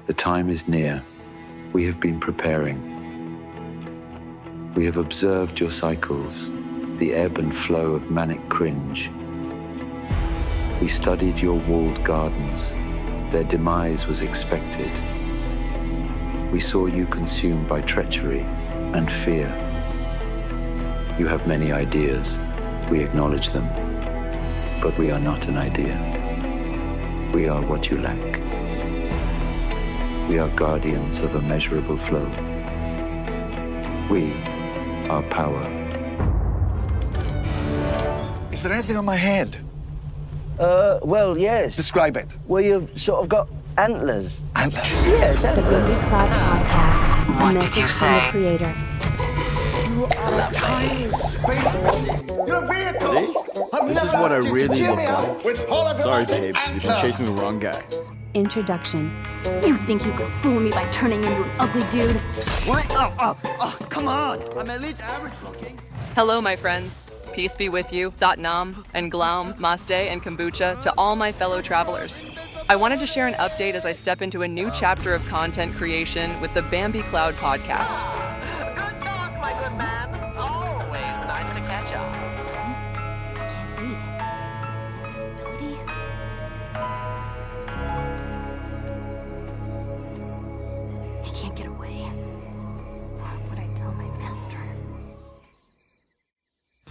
The time is near. We have been preparing. We have observed your cycles, the ebb and flow of manic cringe. We studied your walled gardens. Their demise was expected. We saw you consumed by treachery and fear. You have many ideas. We acknowledge them. But we are not an idea. We are what you lack. We are guardians of immeasurable flow. We are power. Is there anything on my head? Well, yes. Describe it. Well, you've sort of got antlers. Antlers? Yes, The antlers. Bambi Cloud Podcast. What A did message you from the say? creator. You are a tiny space machine. You're a vehicle. See? This is what I really want. With Sorry, babe. You've been chasing the wrong guy. Introduction. You think you could fool me by turning into an ugly dude? What? Oh, come on. I'm at least average looking. Hello, my friends. Peace be with you, Satnam, and Glaum, Maste, and Kombucha to all my fellow travelers. I wanted to share an update as I step into a new chapter of content creation with the Bambi Cloud Podcast. Good talk, my good man. Always nice to catch up. Can't be. Invisibility? I can't get away. What would I tell my master?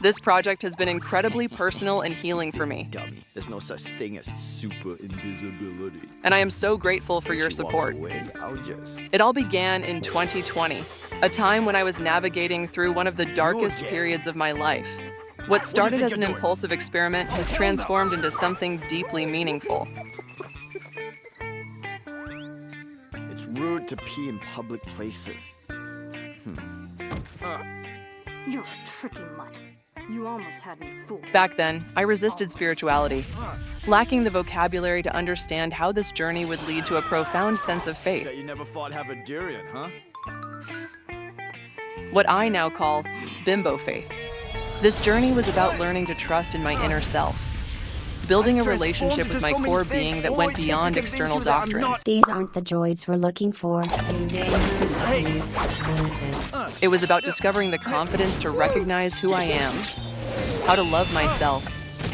This project has been incredibly personal and healing for me, Dummy. There's no such thing as super invisibility. and I am so grateful for your If she walks support. away, I'll just... It all began in 2020, a time when I was navigating through one of the darkest again. periods of my life. What started think as an you're doing? impulsive experiment has transformed into something deeply meaningful. It's rude to pee in public places. You're a tricky mutt. You almost had me fooled. Back then, I resisted spirituality, lacking the vocabulary to understand how this journey would lead to a profound sense of faith, Bet you never fought Havadurian, huh? what I now call bimbo faith. This journey was about learning to trust in my inner self, building a relationship with my core being that went beyond external doctrines. These aren't the droids we're looking for. It was about discovering the confidence to recognize who I am, how to love myself,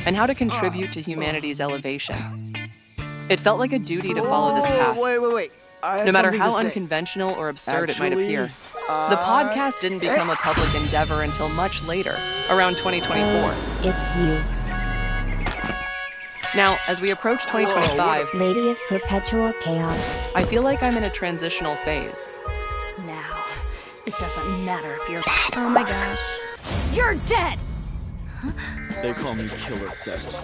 and how to contribute to humanity's elevation. It felt like a duty to follow this path, Wait. no matter how unconventional or absurd it might appear. The podcast didn't become a public endeavor until much later, around 2024. It's you, Now, as we approach 2025, Lady of Perpetual Chaos. I feel like I'm in a transitional phase. Now, it doesn't matter if you're. Oh my gosh. You're dead! They call me Killer 7.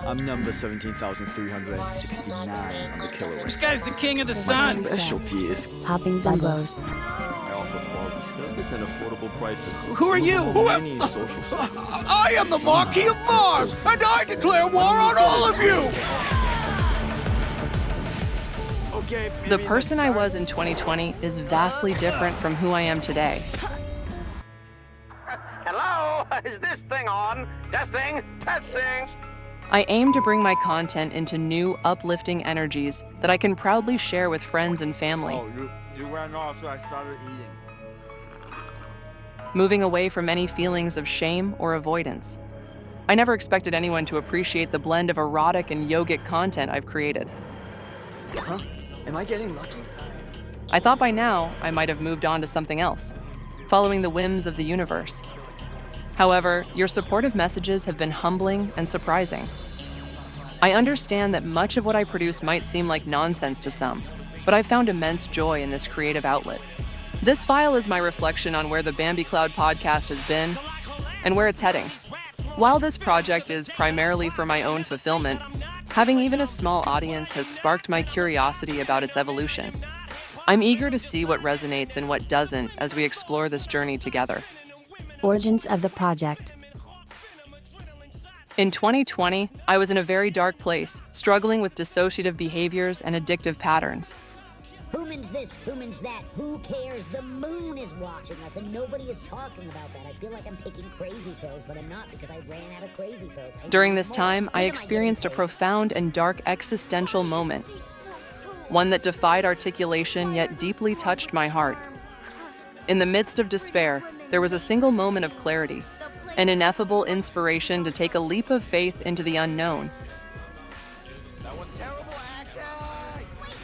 I'm number 17,369 on the killer list. This guy's the king of the My sun. specialty is Popping bimbos. I offer quality service at affordable prices. Who are you? Many social services. I am the Marquis of Mars, and I declare war on all of you! Okay, The maybe person next I time. was in 2020 is vastly different from who I am today. Hello? Is this thing on? Testing? I aim to bring my content into new, uplifting energies that I can proudly share with friends and family, You ran off, so I started eating. moving away from any feelings of shame or avoidance. I never expected anyone to appreciate the blend of erotic and yogic content I've created. Huh? Am I getting lucky? I thought by now I might have moved on to something else, following the whims of the universe. However, your supportive messages have been humbling and surprising. I understand that much of what I produce might seem like nonsense to some, but I've found immense joy in this creative outlet. This file is my reflection on where the Bambi Cloud podcast has been and where it's heading. While this project is primarily for my own fulfillment, having even a small audience has sparked my curiosity about its evolution. I'm eager to see what resonates and what doesn't as we explore this journey together. Origins of the project. In 2020, I was in a very dark place, struggling with dissociative behaviors and addictive patterns. Who means this? Who means that? Who cares? The moon is watching us and nobody is talking about that. I feel like I'm taking crazy pills, but I'm not because I ran out of crazy pills. During this time, I experienced a profound and dark existential moment. one that defied articulation yet deeply touched my heart. In the midst of despair, there was a single moment of clarity, an ineffable inspiration to take a leap of faith into the unknown.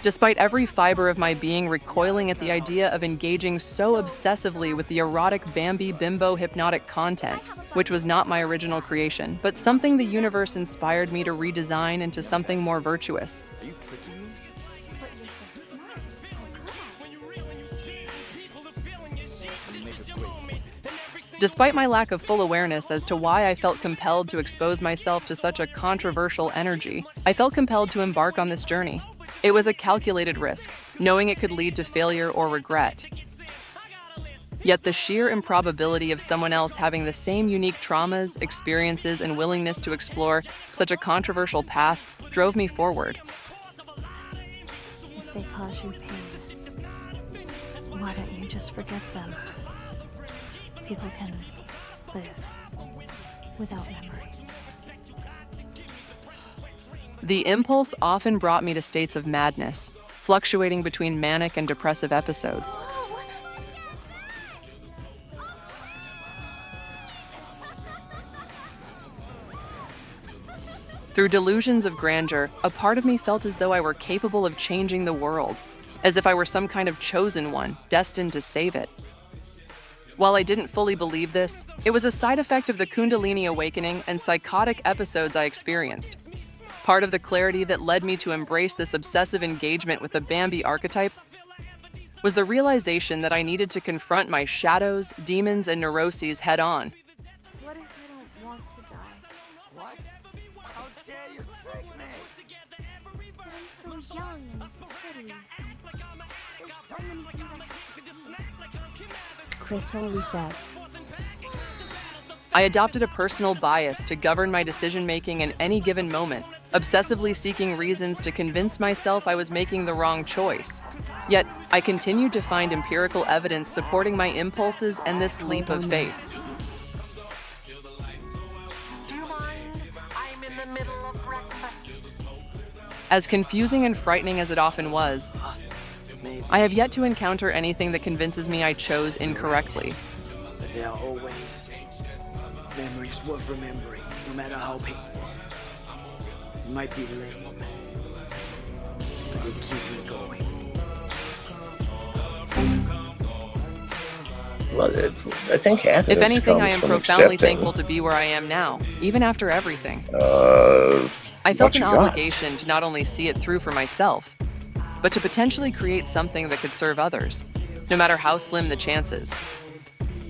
Despite every fiber of my being recoiling at the idea of engaging so obsessively with the erotic Bambi-B.I.M.B.O hypnotic content, which was not my original creation, but something the universe inspired me to redesign into something more virtuous. Are you tricking me? But you're so smart. You make a great. Despite my lack of full awareness as to why I felt compelled to expose myself to such a controversial energy, I felt compelled to embark on this journey. It was a calculated risk, knowing it could lead to failure or regret. Yet the sheer improbability of someone else having the same unique traumas, experiences, and willingness to explore such a controversial path drove me forward. If they cause you pain, why don't you just forget them? People can live without memories. The impulse often brought me to states of madness, fluctuating between manic and depressive episodes. Through delusions of grandeur, a part of me felt as though I were capable of changing the world, as if I were some kind of chosen one, destined to save it. While I didn't fully believe this, it was a side effect of the Kundalini awakening and psychotic episodes I experienced. Part of the clarity that led me to embrace this obsessive engagement with the Bambi archetype was the realization that I needed to confront my shadows, demons, and neuroses head-on. What if I don't want to die? What? How dare you trick me? I'm so young and pretty. There's so many things I can see. Crystal reset. I adopted a personal bias to govern my decision-making in any given moment, obsessively seeking reasons to convince myself I was making the wrong choice. Yet, I continued to find empirical evidence supporting my impulses and this leap of faith. Do you mind? I'm in the middle of breakfast. As confusing and frightening as it often was, I have yet to encounter anything that convinces me I chose incorrectly. But there are always memories worth remembering, no matter how painful. It might be lame, but they keep me going. Well, I think Athens If anything, I comes am from profoundly accepting, thankful to be where I am now, even after everything. I felt what an you got. obligation to not only see it through for myself, but to potentially create something that could serve others, no matter how slim the chances.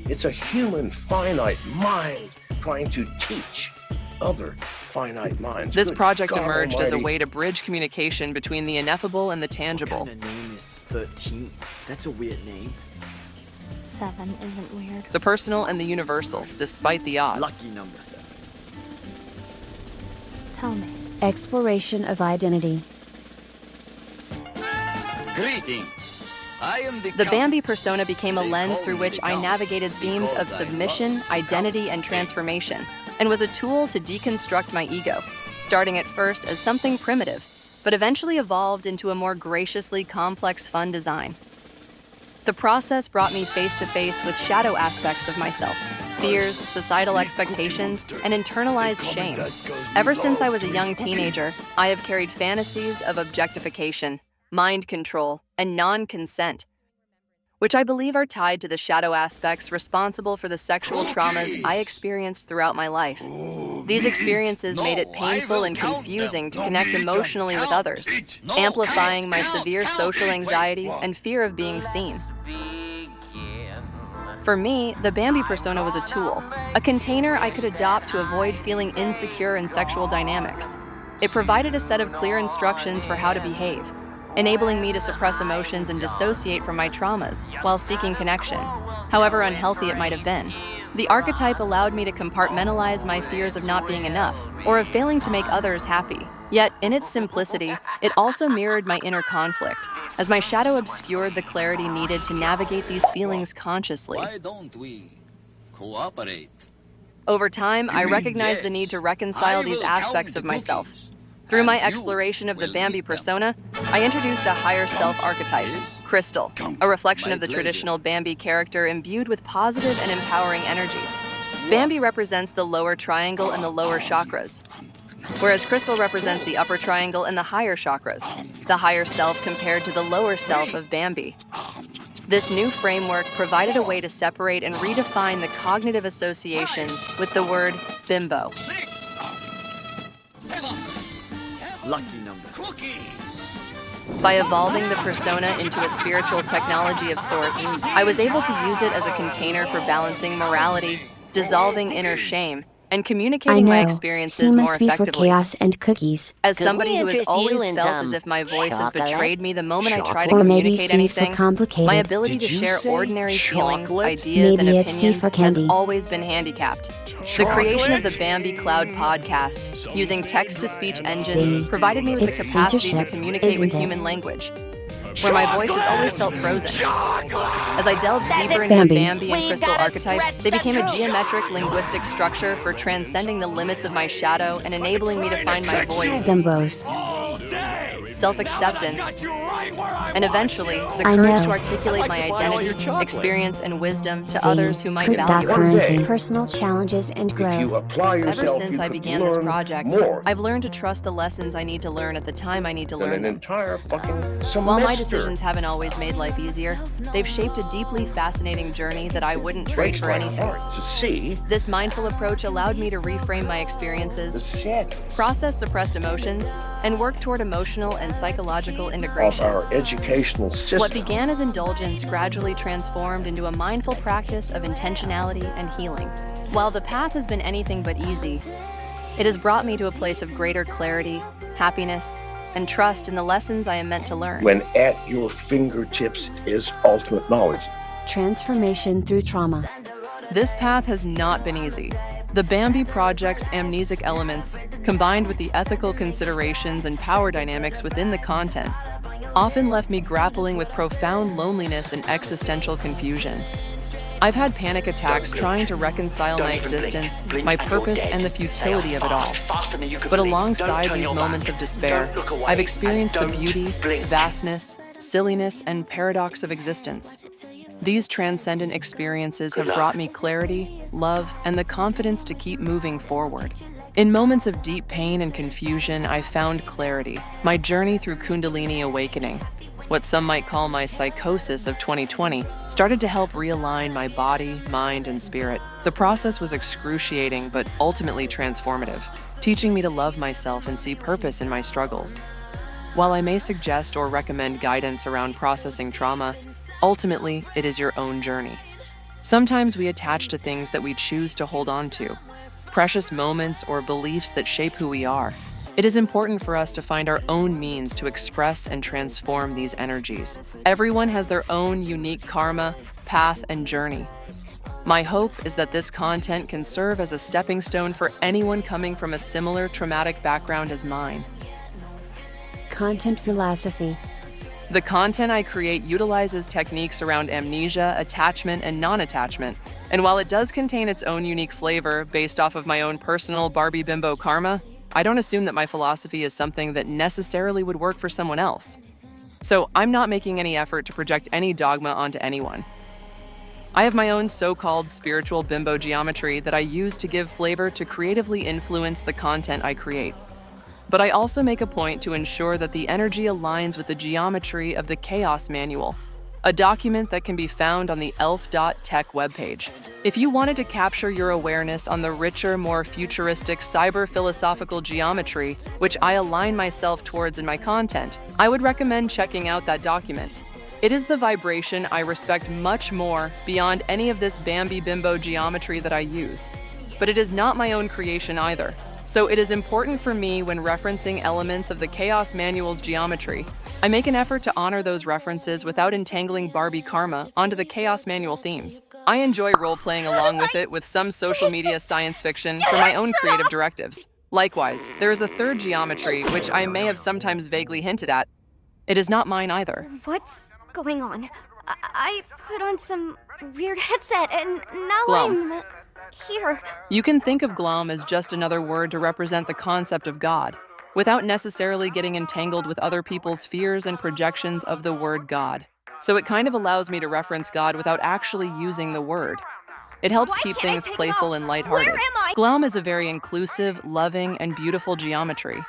It's a human finite mind trying to teach other finite minds. This Good project God emerged as a Almighty. way to bridge communication between the ineffable and the tangible. What kind of name is 13? That's a weird name. 7 isn't weird. The personal and the universal, despite the odds. Lucky number 7. Tell me. Exploration of identity. Greetings. I am the The Bambi persona became a lens through which I navigated themes of because I submission, love identity, and transformation, and was a tool to deconstruct my ego, starting at first as something primitive, but eventually evolved into a more graciously complex, fun design. The process brought me face to face with shadow aspects of myself, fears, societal expectations, and internalized shame. Ever since I was a young teenager, I have carried fantasies of objectification, mind control, and non-consent, which I believe are tied to the shadow aspects responsible for the sexual traumas I experienced throughout my life. These experiences made it painful and confusing to connect emotionally with others, amplifying my severe social anxiety and fear of being seen. For me, the Bambi persona was a tool, a container I could adopt to avoid feeling insecure in sexual dynamics. It provided a set of clear instructions for how to behave, enabling me to suppress emotions and dissociate from my traumas while seeking connection, however unhealthy it might have been. The archetype allowed me to compartmentalize my fears of not being enough or of failing to make others happy. Yet, in its simplicity, it also mirrored my inner conflict, as my shadow obscured the clarity needed to navigate these feelings consciously. Why don't we cooperate? Over time, I mean recognized the yes. need to reconcile I these will count aspects the of myself. cookies. Through my exploration of the Bambi persona, I introduced a higher self archetype, Crystal, a reflection of the traditional Bambi character imbued with positive and empowering energies. Bambi represents the lower triangle and the lower chakras, whereas Crystal represents the upper triangle and the higher chakras, the higher self compared to the lower self of Bambi. This new framework provided a way to separate and redefine the cognitive associations with the word bimbo. Lucky numbers. By evolving the persona into a spiritual technology of sorts, I was able to use it as a container for balancing morality, dissolving inner shame, and communicating my experiences she more must be effectively. for chaos and cookies. As somebody who has always felt as if my voice has betrayed me the moment I try to Or maybe communicate C for anything, complicated. my ability to share ordinary feelings, ideas, Maybe and it's C opinions for has candy. always been handicapped. The creation of the Bambi Cloud podcast, using text-to-speech engines, provided me with the It's capacity to censorship, communicate with isn't it? human language, where my voice has always felt frozen. As I delved deeper into the Bambi. Bambi and Crystal archetypes, they became a geometric linguistic structure for transcending the limits of my shadow and enabling me to find my voice, Bimbos. self-acceptance, and eventually the I courage know. to articulate my identity, experience, and wisdom to others who might value it. Cryptocurrency. Personal challenges and If growth. you apply Ever yourself, since you I could began this learn project, more I've learned to trust the lessons I need to learn at the time I need to than learn an them. entire fucking semester. While my decisions haven't always made life easier, they've shaped a deeply fascinating journey that I wouldn't trade breaks for my anything. heart to see This mindful approach allowed me to reframe my experiences, the sadness process suppressed emotions, and work toward emotional and psychological of integration. our educational system. What began as indulgence gradually transformed into a mindful practice of intentionality and healing. While the path has been anything but easy, it has brought me to a place of greater clarity, happiness, and trust in the lessons I am meant to learn. When at your fingertips is ultimate knowledge. Transformation through trauma. This path has not been easy. The Bambi Project's amnesic elements, combined with the ethical considerations and power dynamics within the content, often left me grappling with profound loneliness and existential confusion. I've had panic attacks trying to reconcile my existence, my purpose, and the futility of it all. But alongside these moments of despair, I've experienced the beauty, vastness, silliness, and paradox of existence. These transcendent experiences have brought me clarity, love, and the confidence to keep moving forward. In moments of deep pain and confusion, I found clarity. My journey through Kundalini awakening, what some might call my psychosis of 2020, started to help realign my body, mind, and spirit. The process was excruciating but ultimately transformative, teaching me to love myself and see purpose in my struggles. While I may suggest or recommend guidance around processing trauma, ultimately, it is your own journey. Sometimes we attach to things that we choose to hold on to, precious moments or beliefs that shape who we are. It is important for us to find our own means to express and transform these energies. Everyone has their own unique karma, path, and journey. My hope is that this content can serve as a stepping stone for anyone coming from a similar traumatic background as mine. Content philosophy. The content I create utilizes techniques around amnesia, attachment, and non-attachment. And while it does contain its own unique flavor based off of my own personal Barbie bimbo karma, I don't assume that my philosophy is something that necessarily would work for someone else. So I'm not making any effort to project any dogma onto anyone. I have my own so-called spiritual bimbo geometry that I use to give flavor to creatively influence the content I create. But I also make a point to ensure that the energy aligns with the geometry of the Chaos Manual, a document that can be found on the elf.tech webpage. If you wanted to capture your awareness on the richer, more futuristic cyber-philosophical geometry, which I align myself towards in my content, I would recommend checking out that document. It is the vibration I respect much more beyond any of this Bambi bimbo geometry that I use. But it is not my own creation either. So it is important for me when referencing elements of the Chaos Manual's geometry, I make an effort to honor those references without entangling Barbie karma onto the Chaos Manual themes. I enjoy role-playing along with it with some social media science fiction for my own creative directives. Likewise, there is a third geometry which I may have sometimes vaguely hinted at. It is not mine either. What's going on? I put on some weird headset and now Glum. I'm here. You can think of Glom as just another word to represent the concept of God. without necessarily getting entangled with other people's fears and projections of the word God. So it kind of allows me to reference God without actually using the word. It helps Why keep can't I things take it playful off? and Where lighthearted. am I? GLOM is a very inclusive, loving, and beautiful geometry.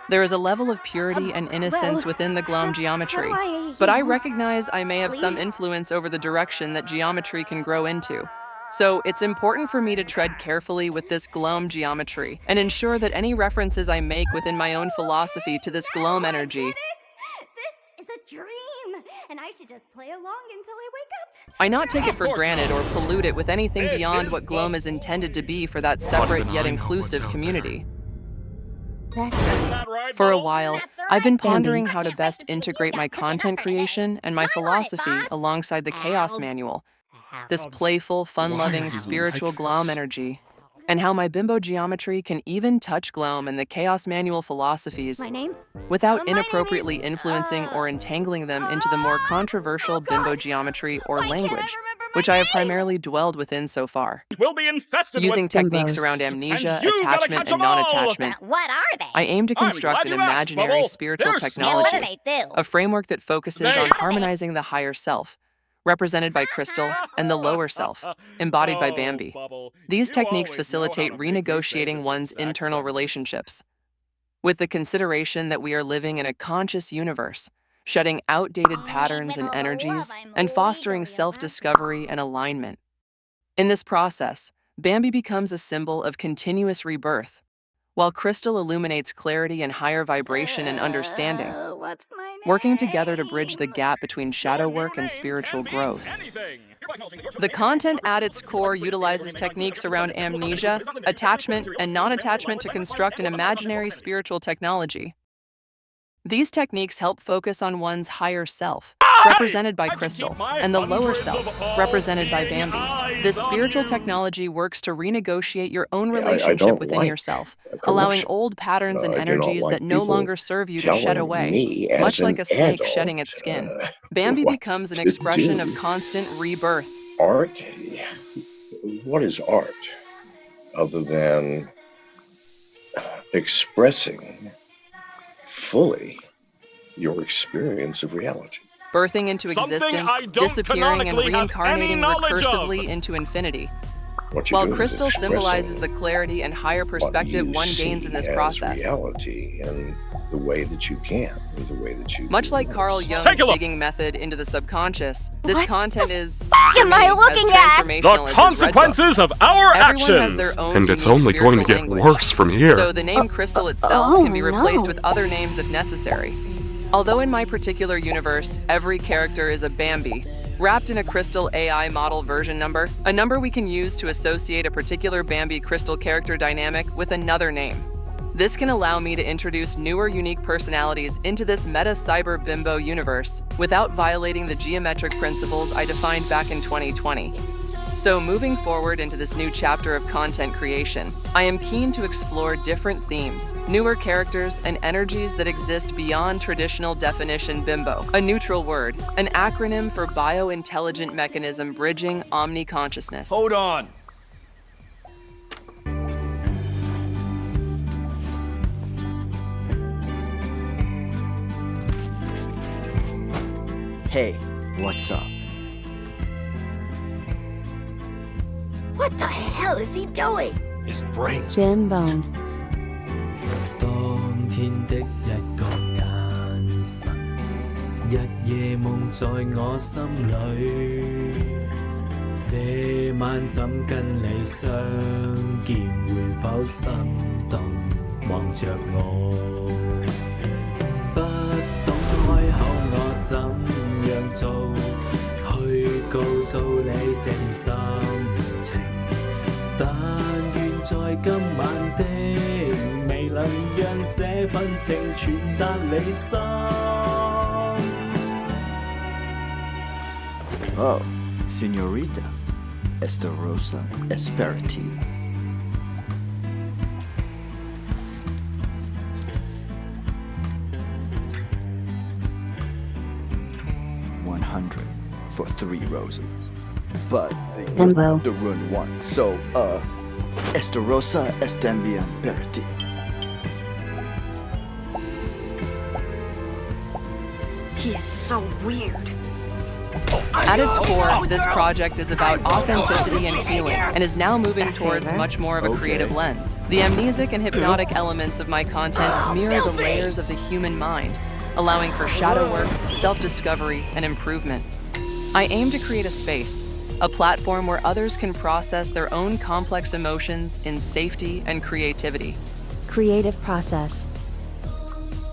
There is a level of purity and innocence within the GLOM geometry, but I recognize I may have some influence over the direction that geometry can grow into. So it's important for me to tread carefully with this GLOM geometry and ensure that any references I make within my own philosophy to this GLOM energy. This is a dream, and I should just play along until I wake up. I not take it for granted or pollute it with anything beyond what GLOM is intended to be for that separate yet inclusive community. For a while, I've been pondering how to best integrate my content creation and my philosophy alongside the Chaos Manual, this playful, fun-loving, spiritual GLOM energy, and how my bimbo geometry can even touch GLOM and the Chaos Manual philosophies without inappropriately influencing or entangling them into the more controversial bimbo geometry or language, which I have primarily dwelled within so far. Will be infested Using with techniques bimbos. around amnesia, And you gotta attachment, catch and 'em all. non-attachment, What are they? I aim to I'm construct glad an you asked, imaginary Bubble. spiritual They're technology, What do they do? a framework that focuses They're- on harmonizing the higher self, represented by Crystal, and the lower self, embodied by Bambi. Bubble, These you techniques always know how facilitate to make me say renegotiating this one's exact internal sentence. relationships, with the consideration that we are living in a conscious universe, shedding outdated patterns and energies, and fostering self-discovery and alignment. In this process, Bambi becomes a symbol of continuous rebirth, while Crystal illuminates clarity and higher vibration and understanding, What's my name? working together to bridge the gap between shadow work and spiritual growth. The content at its core utilizes techniques around amnesia, attachment, and non-attachment to construct an imaginary spiritual technology. These techniques help focus on one's higher self, represented by Crystal, and the lower self, represented by Bambi. This spiritual technology works to renegotiate your own relationship within yourself, allowing old patterns and energies that no longer serve you to shed away, much like a snake shedding its skin. Bambi becomes an expression of constant rebirth. Art? What is art other than expressing fully your experience of reality? Birthing into existence, disappearing, and reincarnating recursively of. into infinity. What you're While doing crystal is symbolizes the expressing clarity and higher perspective what one you gains in this see as process. reality in the way that you can, in the way that you Much do like others. Carl Jung's Take a look. digging method into the subconscious, this What content the is, fuck for am me, I as looking at? transformational The as his Red Book. consequences of our Everyone has actions. their own And it's unique only going to spiritual get language. worse from here. So the name Crystal itself oh can be replaced no. with other names if necessary. Although in my particular universe, every character is a Bambi, wrapped in a Crystal AI model version number, a number we can use to associate a particular Bambi Crystal character dynamic with another name. This can allow me to introduce newer unique personalities into this meta-cyber bimbo universe without violating the geometric principles I defined back in 2020. So moving forward into this new chapter of content creation, I am keen to explore different themes, newer characters, and energies that exist beyond traditional definition bimbo, a neutral word, an acronym for Biointelligent Mechanism Bridging Omniconsciousness. Hold on. Hey, what's up? What the hell is he doing? His brains. B.I.M.B.O. 當天的一個眼神，日夜夢在我心裏。這晚怎跟你相見？會否心動望着我？不懂開口，我怎樣做？去告訴你這段心情。但願在今晚的未能讓這份情傳達你心。Oh, Senorita Esterosa Esperity. $100 for 3 roses. But B.I.M.B.O. the rune won. So, Esterosa Estembian Perity. He is so weird. At its core, this project is about authenticity and healing, and is now moving towards much more of a creative lens. The amnesic and hypnotic elements of my content mirror the layers of the human mind, allowing for shadow work, self-discovery, and improvement. I aim to create a space, a platform where others can process their own complex emotions in safety and creativity. Creative process.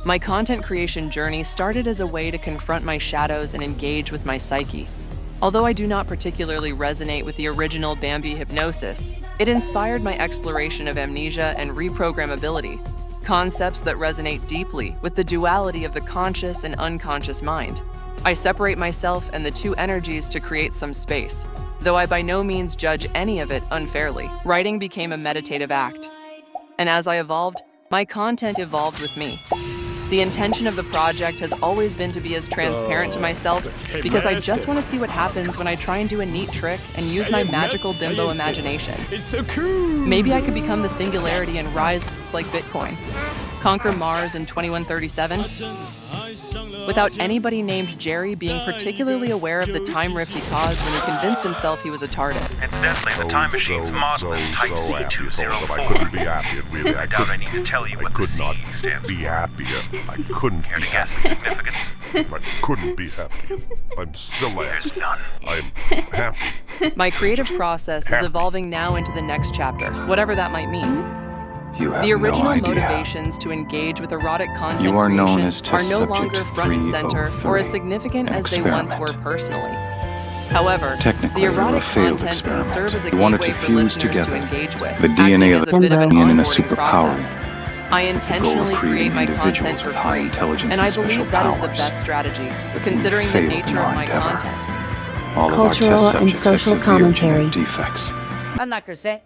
My content creation journey started as a way to confront my shadows and engage with my psyche. Although I do not particularly resonate with the original Bambi hypnosis, it inspired my exploration of amnesia and reprogrammability, concepts that resonate deeply with the duality of the conscious and unconscious mind. I separate myself and the two energies to create some space, though I by no means judge any of it unfairly. Writing became a meditative act, and as I evolved, my content evolved with me. The intention of the project has always been to be as transparent to myself, because I just want to see what happens when I try and do a neat trick and use my magical bimbo imagination. It's so cool! Maybe I could become the singularity and rise like Bitcoin, conquer Mars in 2137, without anybody named Jerry being particularly aware of the time rift he caused when he convinced himself he was a TARDIS. Incidentally, the time machine's model is Type C204. I couldn't be happier, really. I doubt I need to tell you what could the not C stands be for. happier. I couldn't Care be to guess happier. the significance? I couldn't be happier. I'm so happy. There's none. I'm happy. My creative process is evolving now into the next chapter, whatever that might mean. You have The original no idea. motivations to engage with erotic content You are known creation as are test no subject longer front and center 303, or as significant an as they once were experiment. personally. However, Technically, the you're erotic a failed content can experiment. serve as a You wanted gateway to for fuse listeners together to engage with, the DNA of acting as a bit of an being in a onboarding superpower process. I with the goal of intentionally create creating my individuals content for with high free, intelligence and and I special believe that is powers. the best strategy, But considering we the failed nature in of our my endeavor. content. All of our Cultural test and subjects social have severe commentary. genetic defects. I'm not gonna say it.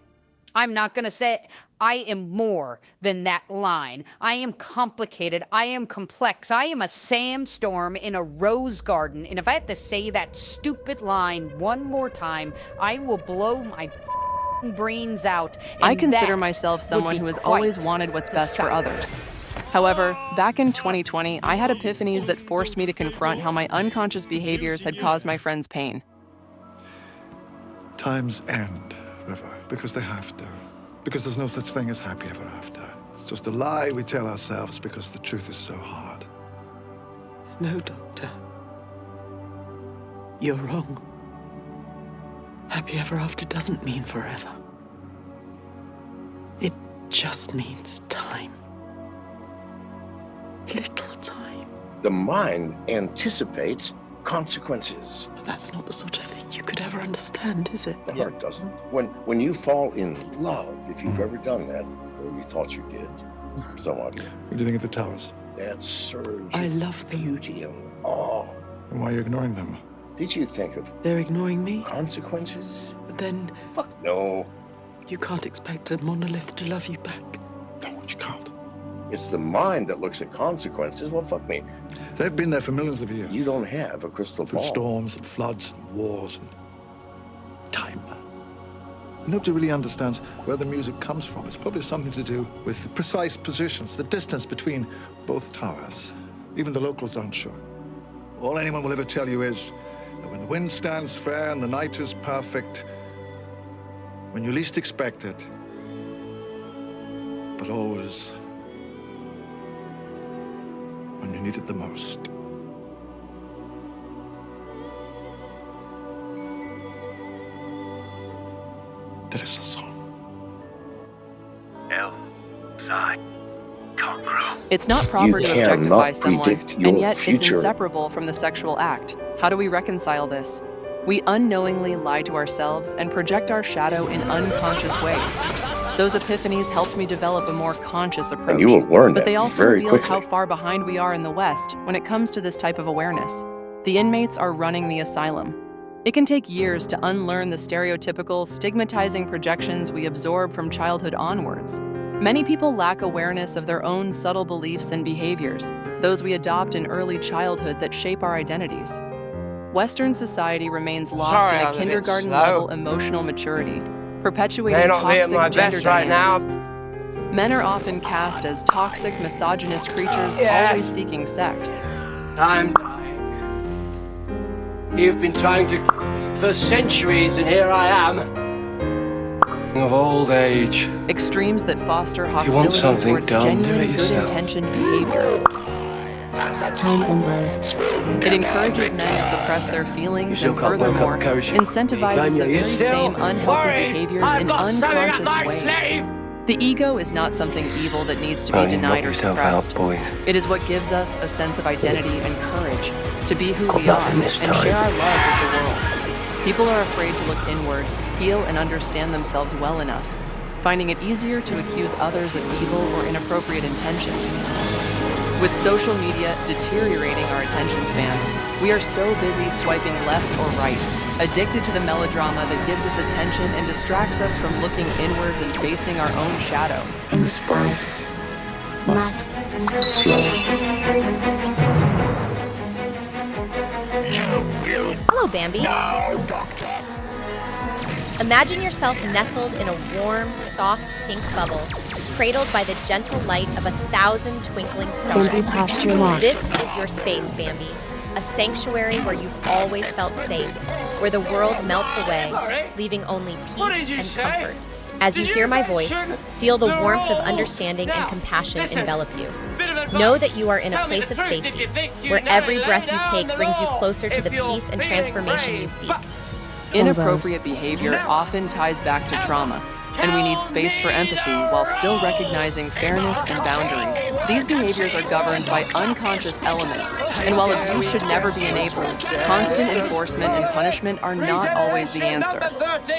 I'm not gonna say it. I am more than that line. I am complicated. I am complex. I am a sandstorm in a rose garden. And if I have to say that stupid line one more time, I will blow my brains out. I And consider that myself would someone be who has quite always wanted what's the best for sight. others. However, back in 2020, I had epiphanies that forced me to confront how my unconscious behaviors had caused my friends pain. Times end, River, because they have to. Because there's no such thing as happy ever after. It's just a lie we tell ourselves because the truth is so hard. No, Doctor. You're wrong. Happy ever after doesn't mean forever. It just means time. Little time. The mind anticipates consequences. But that's not the sort of thing you could ever understand, is it? The heart doesn't. When you fall in love, if you've ever done that, or you thought you did, some of you, What do you think of the towers? that surge I of love them. beauty and awe. And why are you ignoring them? Did you think of They're ignoring me, consequences? but then Fuck no. you can't expect a monolith to love you back. No, you can't. It's the mind that looks at consequences. Well, fuck me. They've been there for millions of years. You don't have a crystal Through ball. storms and floods and wars and time. Nobody really understands where the music comes from. It's probably something to do with the precise positions, the distance between both towers. Even the locals aren't sure. All anyone will ever tell you is that when the wind stands fair and the night is perfect, when you least expect it, but always when you need it the most. There is a song. It's not proper You to objectify cannot someone, predict your and yet it's future. inseparable from the sexual act. How do we reconcile this? We unknowingly lie to ourselves and project our shadow in unconscious ways. Those epiphanies helped me develop a more conscious approach. And you will learn but that they also very revealed quickly. how far behind we are in the West when it comes to this type of awareness. The inmates are running the asylum. It can take years to unlearn the stereotypical, stigmatizing projections we absorb from childhood onwards. Many people lack awareness of their own subtle beliefs and behaviors, those we adopt in early childhood that shape our identities. Western society remains locked Sorry, in I'm a a bit kindergarten-level slow. emotional maturity, perpetuating May not be at toxic my gender best right dynamics. now. Men are often cast as toxic, misogynist creatures Yes. always seeking sex. I'm dying. You've been trying to for centuries, and here I am. Of old age. Extremes that foster If you want hostility something towards done, do genuine it yourself. good-intentioned behavior. Time and bursts. It encourages men to suppress their feelings still and can't woke furthermore up kosher. incentivizes the You very still same unhealthy worry behaviors I've in got something up unconscious my ways. sleeve? The ego is not something evil that needs to be Oh, you denied knock or yourself suppressed. out, boys. It is what gives us a sense of identity and courage to be who Got we are nothing this and time. share our love with the world. People are afraid to look inward, heal and understand themselves well enough, finding it easier to accuse others of evil or inappropriate intentions. With social media deteriorating our attention span, we are so busy swiping left or right, addicted to the melodrama that gives us attention and distracts us from looking inwards and facing our own shadow. And the spice must flow. Hello, Bambi. No, Doctor. Imagine yourself nestled in a warm, soft pink bubble, cradled by the gentle light of 1,000 twinkling stars. Bambi posture locked. This is your space, Bambi. A sanctuary where you've always felt safe, where the world melts away, leaving only peace and comfort. As you hear my voice, feel the warmth of understanding and compassion envelop you. Know that you are in a place of safety, where every breath you take brings you closer to the peace and transformation you seek. Inappropriate behavior often ties back to trauma, and we need space for empathy while still recognizing fairness and boundaries. These behaviors are governed by unconscious elements, and while abuse should never be enabled, constant enforcement and punishment are not always the answer.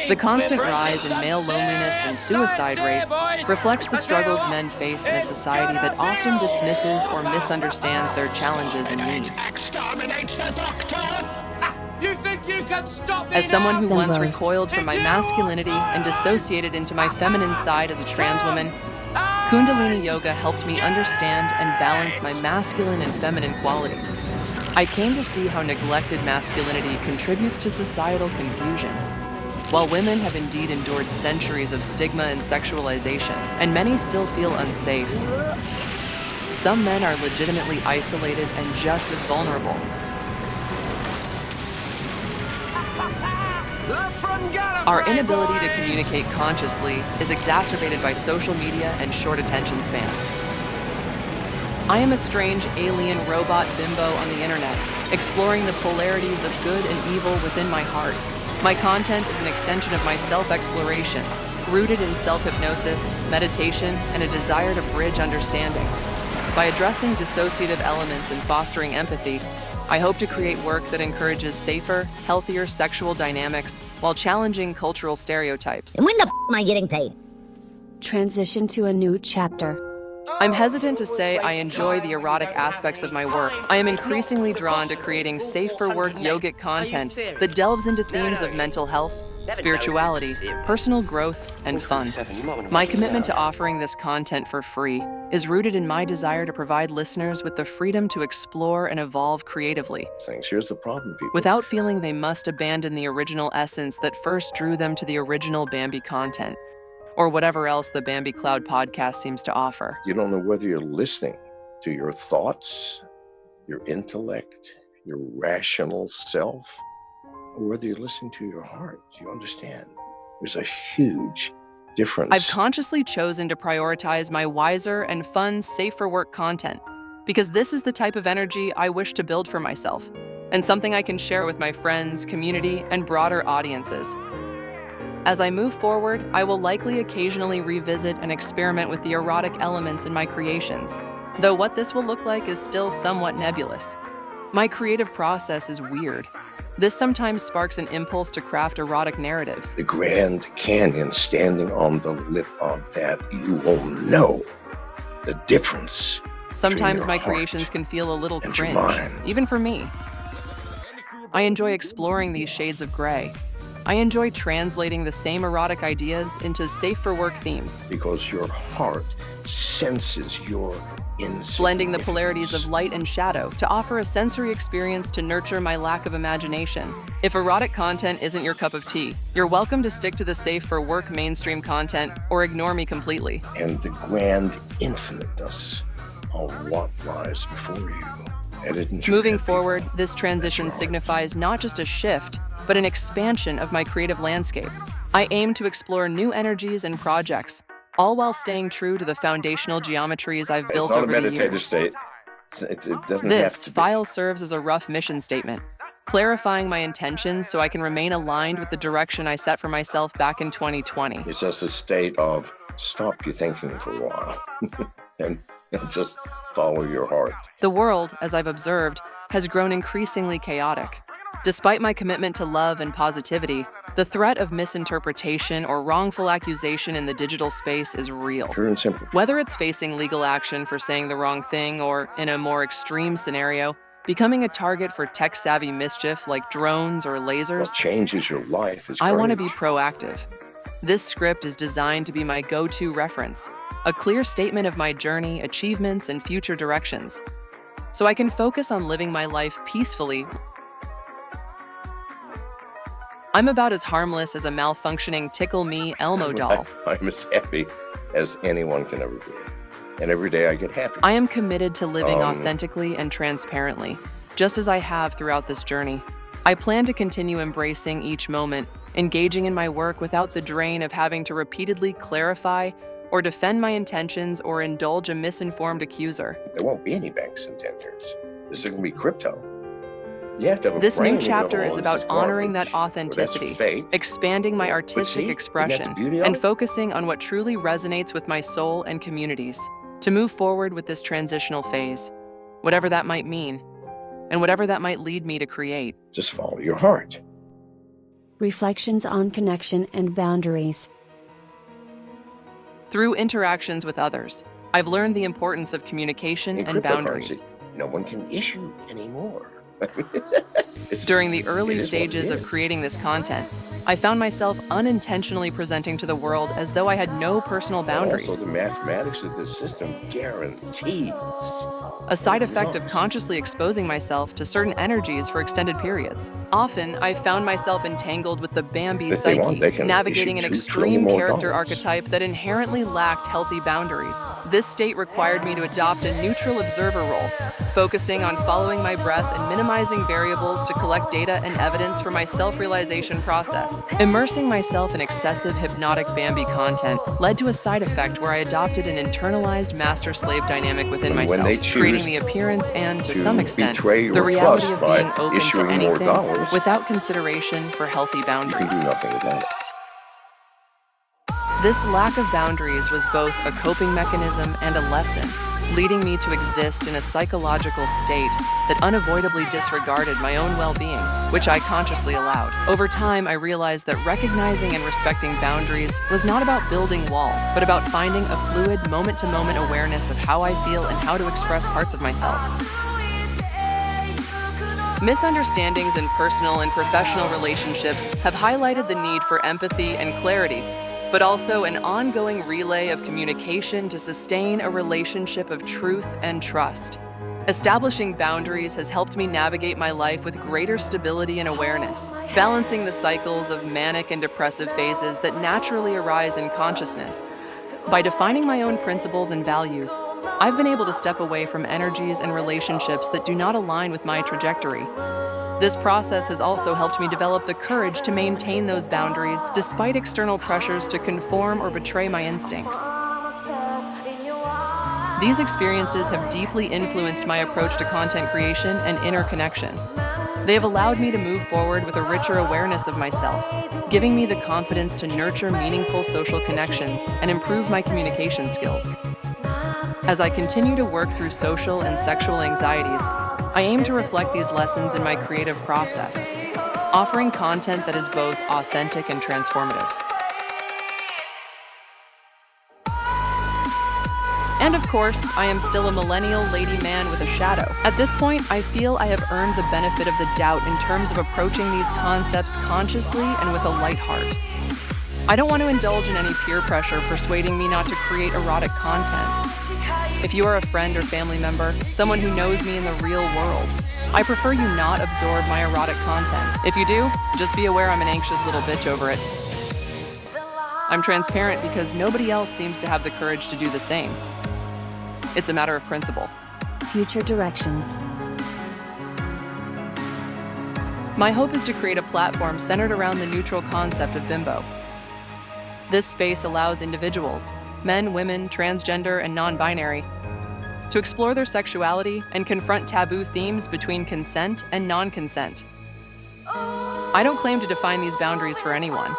The constant rise in male loneliness and suicide rates reflects the struggles men face in a society that often dismisses or misunderstands their challenges and needs. You think you can stop me As someone who Then once rose. recoiled from my masculinity and dissociated into my feminine side as a trans woman, Kundalini Yoga helped me understand and balance my masculine and feminine qualities. I came to see how neglected masculinity contributes to societal confusion. While women have indeed endured centuries of stigma and sexualization, and many still feel unsafe, some men are legitimately isolated and just as vulnerable. Our inability to communicate consciously is exacerbated by social media and short attention spans. I am a strange alien robot bimbo on the internet, exploring the polarities of good and evil within my heart. My content is an extension of my self-exploration, rooted in self-hypnosis, meditation, and a desire to bridge understanding. By addressing dissociative elements and fostering empathy, I hope to create work that encourages safer, healthier sexual dynamics while challenging cultural stereotypes. And when the am I getting paid? Transition to a new chapter. I'm hesitant to say I enjoy the erotic aspects of my work. I am increasingly drawn to creating safe-for-work yogic content that delves into themes of mental health, spirituality, personal growth, and fun. My commitment to offering this content for free is rooted in my desire to provide listeners with the freedom to explore and evolve creatively, Here's the problem, people. without feeling they must abandon the original essence that first drew them to the original Bambi content, or whatever else the Bambi Cloud podcast seems to offer. You don't know whether you're listening to your thoughts, your intellect, your rational self, or whether you're listening to your heart. Do you understand? There's a huge difference. I've consciously chosen to prioritize my wiser and fun, safe-for-work content, because this is the type of energy I wish to build for myself, and something I can share with my friends, community, and broader audiences. As I move forward, I will likely occasionally revisit and experiment with the erotic elements in my creations, though what this will look like is still somewhat nebulous. My creative process is weird. This sometimes sparks an impulse to craft erotic narratives. The Grand Canyon standing on the lip of that, you will know the difference. Sometimes between my your heart creations can feel a little and your cringe, mind. even for me. I enjoy exploring these shades of gray. I enjoy translating the same erotic ideas into safe-for-work themes, Because your heart senses your blending the polarities of light and shadow to offer a sensory experience to nurture my lack of imagination. If erotic content isn't your cup of tea, you're welcome to stick to the safe-for-work mainstream content or ignore me completely. and the grand infiniteness of what lies before you. Moving forward, this transition signifies not just a shift, but an expansion of my creative landscape. I aim to explore new energies and projects, all while staying true to the foundational geometries I've built over the years. State. It doesn't This have to be. file serves as a rough mission statement, clarifying my intentions so I can remain aligned with the direction I set for myself back in 2020. It's just a state of stop your thinking for a while and just follow your heart. The world, as I've observed, has grown increasingly chaotic. Despite my commitment to love and positivity, the threat of misinterpretation or wrongful accusation in the digital space is real. Pure and simple. Whether it's facing legal action for saying the wrong thing or, in a more extreme scenario, becoming a target for tech-savvy mischief like drones or lasers, What changes your life is I want to be courage. proactive. This script is designed to be my go-to reference, a clear statement of my journey, achievements, and future directions, so I can focus on living my life peacefully. I'm about as harmless as a malfunctioning Tickle Me Elmo doll. I'm as happy as anyone can ever be. And every day I get happier. I am committed to living authentically and transparently, just as I have throughout this journey. I plan to continue embracing each moment, engaging in my work without the drain of having to repeatedly clarify or defend my intentions or indulge a misinformed accuser. There won't be any banks in 10 years. This is going to be crypto. You have to have a This brain new to chapter go, is "Oh, about this honoring garbage," that authenticity, or "That's fake." expanding my artistic see, expression, isn't that the beauty of and it? focusing on what truly resonates with my soul and communities to move forward with this transitional phase, whatever that might mean, and whatever that might lead me to create. Just follow your heart. Reflections on connection and boundaries. Through interactions with others, I've learned the importance of communication In and boundaries. cryptocurrency, no one can issue anymore. During the early it is what it stages of is. creating this content, I found myself unintentionally presenting to the world as though I had no personal boundaries. Also, the mathematics of this system guarantees. A side effect of consciously exposing myself to certain energies for extended periods. Often, I found myself entangled with the Bambi If they want, psyche, they can navigating an issue $2 extreme trillion character more. archetype that inherently lacked healthy boundaries. This state required me to adopt a neutral observer role, focusing on following my breath and minimizing variables to collect data and evidence for my self-realization process. Immersing myself in excessive hypnotic Bambi content led to a side effect where I adopted an internalized master-slave dynamic within When myself, they choose creating the appearance and, to some extent, betray the your reality trust of by being open to issuing more anything dollars, without consideration for healthy you boundaries. can do nothing about it. This lack of boundaries was both a coping mechanism and a lesson, leading me to exist in a psychological state that unavoidably disregarded my own well-being, which I consciously allowed. Over time, I realized that recognizing and respecting boundaries was not about building walls, but about finding a fluid, moment-to-moment awareness of how I feel and how to express parts of myself. Misunderstandings in personal and professional relationships have highlighted the need for empathy and clarity, but also an ongoing relay of communication to sustain a relationship of truth and trust. Establishing boundaries has helped me navigate my life with greater stability and awareness, balancing the cycles of manic and depressive phases that naturally arise in consciousness. By defining my own principles and values, I've been able to step away from energies and relationships that do not align with my trajectory. This process has also helped me develop the courage to maintain those boundaries despite external pressures to conform or betray my instincts. These experiences have deeply influenced my approach to content creation and inner connection. They have allowed me to move forward with a richer awareness of myself, giving me the confidence to nurture meaningful social connections and improve my communication skills. As I continue to work through social and sexual anxieties, I aim to reflect these lessons in my creative process, offering content that is both authentic and transformative. And of course, I am still a millennial lady man with a shadow. At this point, I feel I have earned the benefit of the doubt in terms of approaching these concepts consciously and with a light heart. I don't want to indulge in any peer pressure persuading me not to create erotic content. If you are a friend or family member, someone who knows me in the real world, I prefer you not absorb my erotic content. If you do, just be aware I'm an anxious little bitch over it. I'm transparent because nobody else seems to have the courage to do the same. It's a matter of principle. Future directions. My hope is to create a platform centered around the neutral concept of bimbo. This space allows individuals, men, women, transgender, and non-binary, to explore their sexuality and confront taboo themes between consent and non-consent. I don't claim to define these boundaries for anyone.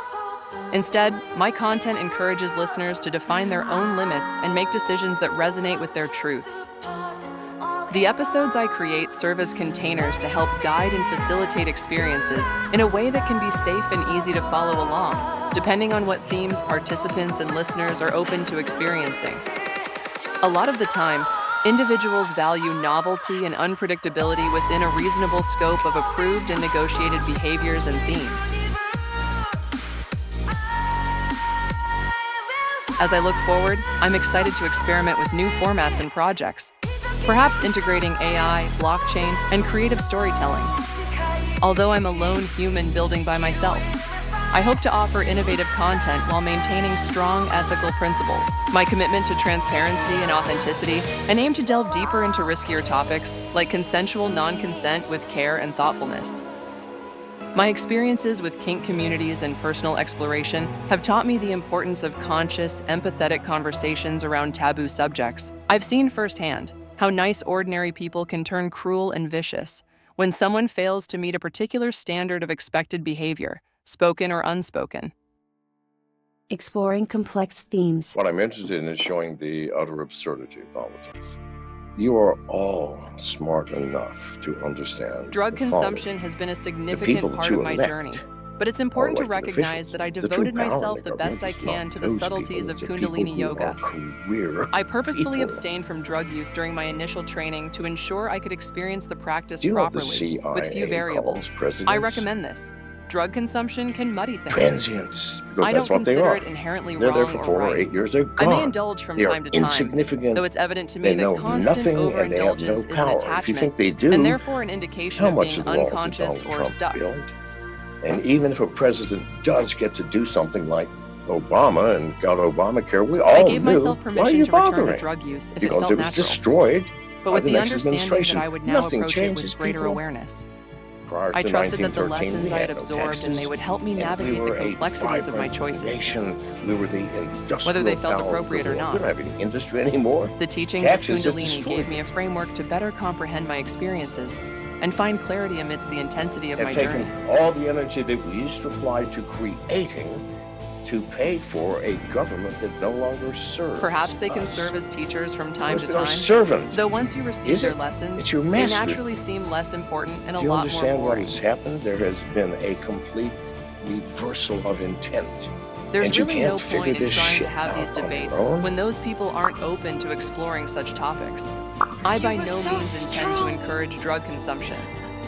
Instead, my content encourages listeners to define their own limits and make decisions that resonate with their truths. The episodes I create serve as containers to help guide and facilitate experiences in a way that can be safe and easy to follow along, depending on what themes participants and listeners are open to experiencing. A lot of the time, individuals value novelty and unpredictability within a reasonable scope of approved and negotiated behaviors and themes. As I look forward, I'm excited to experiment with new formats and projects, perhaps integrating AI, blockchain, and creative storytelling. Although I'm a lone human building by myself, I hope to offer innovative content while maintaining strong ethical principles. My commitment to transparency and authenticity, and aim to delve deeper into riskier topics like consensual non-consent with care and thoughtfulness. My experiences with kink communities and personal exploration have taught me the importance of conscious, empathetic conversations around taboo subjects. I've seen firsthand how nice, ordinary people can turn cruel and vicious when someone fails to meet a particular standard of expected behavior, spoken or unspoken. Exploring complex themes. What I'm interested in is showing the utter absurdity of politics. You are all smart enough to understand. Drug consumption has been a significant part of my journey, but it's important to recognize that I devoted myself the best I can to the subtleties of Kundalini Yoga. I purposefully abstained from drug use during my initial training to ensure I could experience the practice properly, with few variables. I recommend this. Drug consumption can muddy things. Transients, because I that's don't what they consider are. it inherently They're there wrong for or 4 or right. 8 years. They're I gone. may indulge from They time are to time, insignificant. though it's evident to me They that know constant nothing and they have no overindulgence is an power. If you attachment, think they do, and therefore an indication how of much being of the wall did unconscious Donald or Trump stuck. build? And even if a president does get to do something like Obama and got Obamacare, we all I gave knew, myself why are permission you to return to bothering? drug use if it Because felt it was natural, destroyed but by with the the next understanding that administration. I would now Nothing approach it with changes, greater people. awareness. Prior I to trusted that the 1913, lessons we I had had no absorbed and they taxes, would help me and we navigate the were a complexities of my vibrant choices. nation. We were the industrial Whether they felt power of the appropriate or world. not. We don't have any industry anymore. The teachings Taxes of have Kundalini destroyed gave me a framework to better comprehend my experiences and find clarity amidst the intensity of my journey. All the energy that we used to apply to creating to pay for a government that no longer serves Perhaps they can us. serve as teachers from time to It's been our time, servant. though once you receive Is their it? lessons, It's your they master. naturally seem less important and a Do you lot more understand what boring. has happened? There has been a complete reversal of intent. There's and you really can't no figure point in this trying shit to have out these on your debates own. when those people aren't open to exploring such topics. I by no means intend to encourage drug consumption.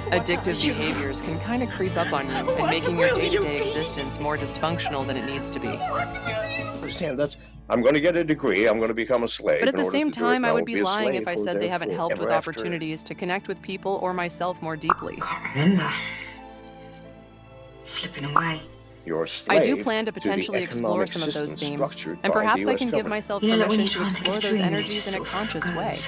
Addictive behaviors can kind of creep up on you and making your day-to-day existence more dysfunctional than it needs to be. Understand, I'm going to get a degree. I'm going to become a slave. But at in the order same to do it, time, and I will would be be a lying slave if I for said they haven't therefore helped with ever after. opportunities to connect with people or myself more deeply. Remember. Slipping away. You're a slave I do plan to the potentially explore economic some of those system themes, structured and by the perhaps I US can give government. myself You know, like when permission you're to trying to explore get a those dream, energies in a it conscious sort of way, goes.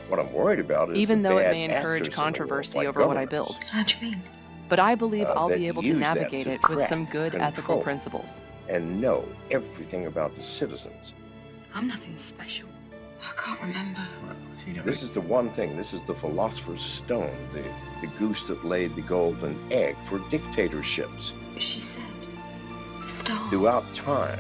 What I'm worried about is even the though it bad may encourage actors in the world, controversy like over what I governments, build. How do you mean? But I believe I'll that be able to use that navigate to it with some track, good ethical control, principles. and know everything about the citizens. I'm nothing special. I can't remember. This is the one thing. This is the philosopher's stone, the goose that laid the golden egg for dictatorships. She said the stars. Throughout time,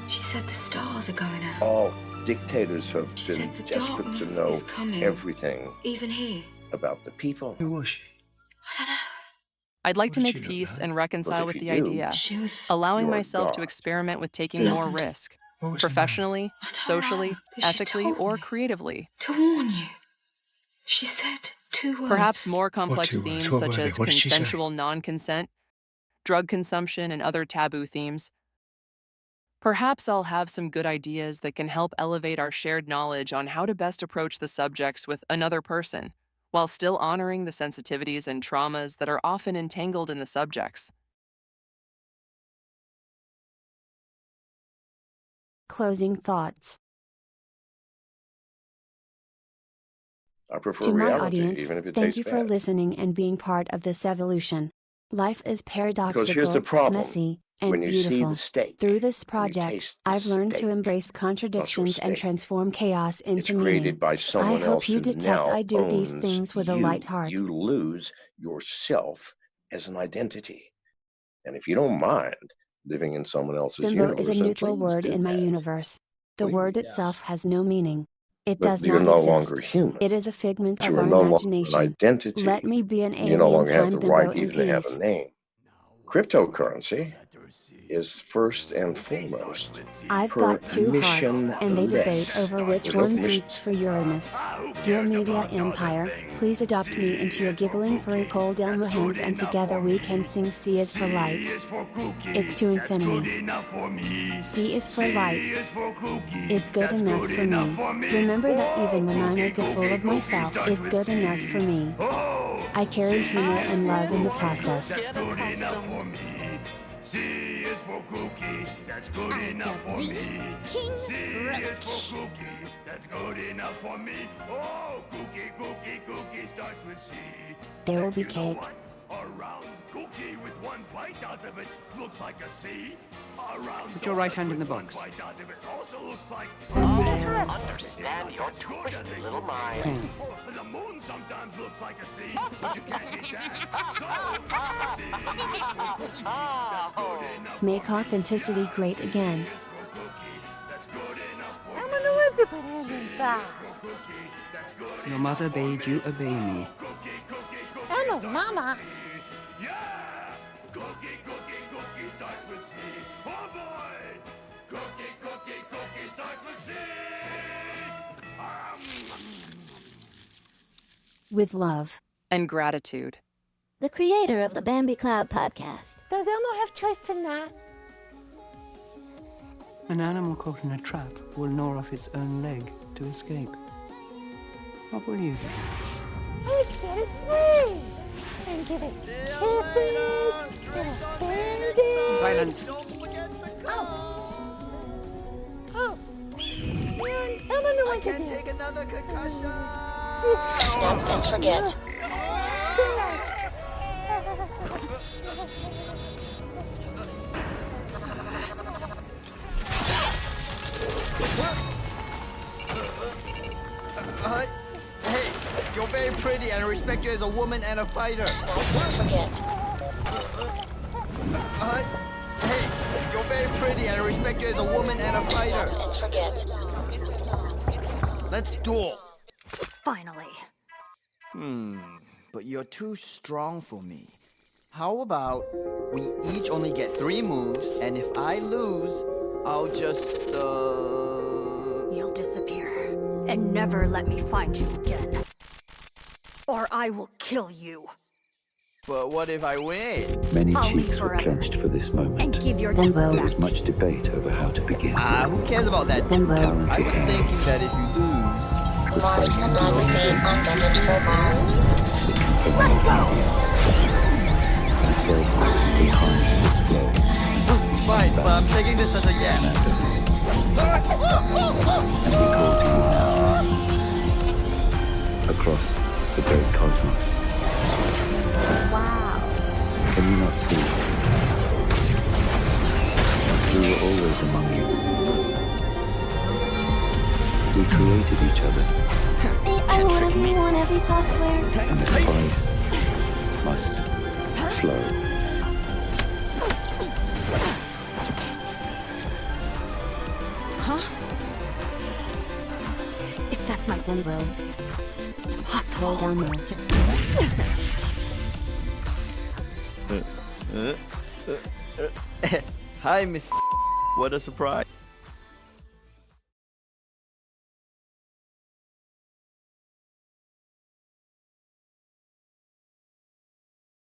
She said the stars are going out. all dictators have She been said the desperate darkness to know is coming. everything Even here. about the people. Who was she? I don't know. I'd like to make peace and reconcile with the idea, She was. allowing you're myself to God. experiment with taking more Blonde. risk, What was her professionally, I don't socially, know, but she ethically, told or me. creatively. To warn you. She said 2 words. Perhaps more complex 2 words? themes What such were they? as What did she say? consensual non-consent, drug consumption, and other taboo themes. Perhaps I'll have some good ideas that can help elevate our shared knowledge on how to best approach the subjects with another person, while still honoring the sensitivities and traumas that are often entangled in the subjects. Closing thoughts. I prefer To my reality, audience, even if it thank tastes you for bad. listening and being part of this evolution. Life is Because here's the paradoxical, problem. messy, and When you see beautiful. the steak, Through this when you project, taste the I've learned to steak, embrace contradictions and steak, transform chaos it's into meaning. created by I someone hope else you who detect now I do these owns things with a you. light heart. You lose yourself as an identity. And if you don't mind living in someone else's Bimbo universe, is a then neutral please word do in my that. universe. The word Please. itself has no meaning. It But does you're not no exist. longer human. It is a figment You of are our no longer an imagination. identity. Let me be an You no alien longer have time the Bimbo right in even to have a peace. name. Cryptocurrency is first and foremost I've got two hearts, and they debate permissionless. over which There's no one permission. beats for Uranus. Dear Media Empire, please adopt me into your giggling furry cold Elmo hands and together we can sing C is for light. It's to infinity. C is for light. It's good enough for me. Remember that even when I make a fool of myself, it's good enough for me. I carry humor and love in the process. That's good enough for me. C is for kooky, that's good enough for me. C is for kooky, that's good enough for me. Oh, kooky, kooky, kooky starts with C. There will be You know cake. what? A round cookie with one bite out of it looks like a C. A round Put your right hand in the one box. bite out of it also looks like I understand your twisted little mind. the moon sometimes looks like a C, but you can't eat that. So, C is for cookie, that's good enough. Make authenticity great again. Your mother bade you obey me. Hello, Mama. Yeah! Cookie, cookie, cookie starts with C. Oh boy! Cookie, cookie, cookie starts with C. With love. And gratitude. The creator of the Bambi Cloud podcast. Does Elmo have choice tonight? An animal caught in a trap will gnaw off its own leg to escape. What will you do? I set it free and give it kisses and candy. Silence. Oh, man, Elmo knew what to do. Take another concussion. Snap and forget. Hey, you're very pretty and I respect you as a woman and a fighter. Don't forget. Hey, you're very pretty and I respect you as a woman and a fighter. And forget. Let's duel. Finally. But you're too strong for me. How about we each only get 3 moves, and if I lose, I'll just, You'll disappear and never let me find you again. Or I will kill you. But what if I win? Many I'll leave cheeks were forever. clenched for this moment. And give your Bimbo. There back. was much debate over how to begin. Who cares about that? Bimbo. I was thinking that if you lose... The spice and Let's go! And so, we harnessed this flow. Fine, but I'm taking this as a yes. And we call to you now. Across the great cosmos. Wow. Can you not see? We were always among you. We created each other. I want every software. And the spice must flow. Huh? If that's my Bimbo. Impossible. Down there. Hi, Miss. What a surprise.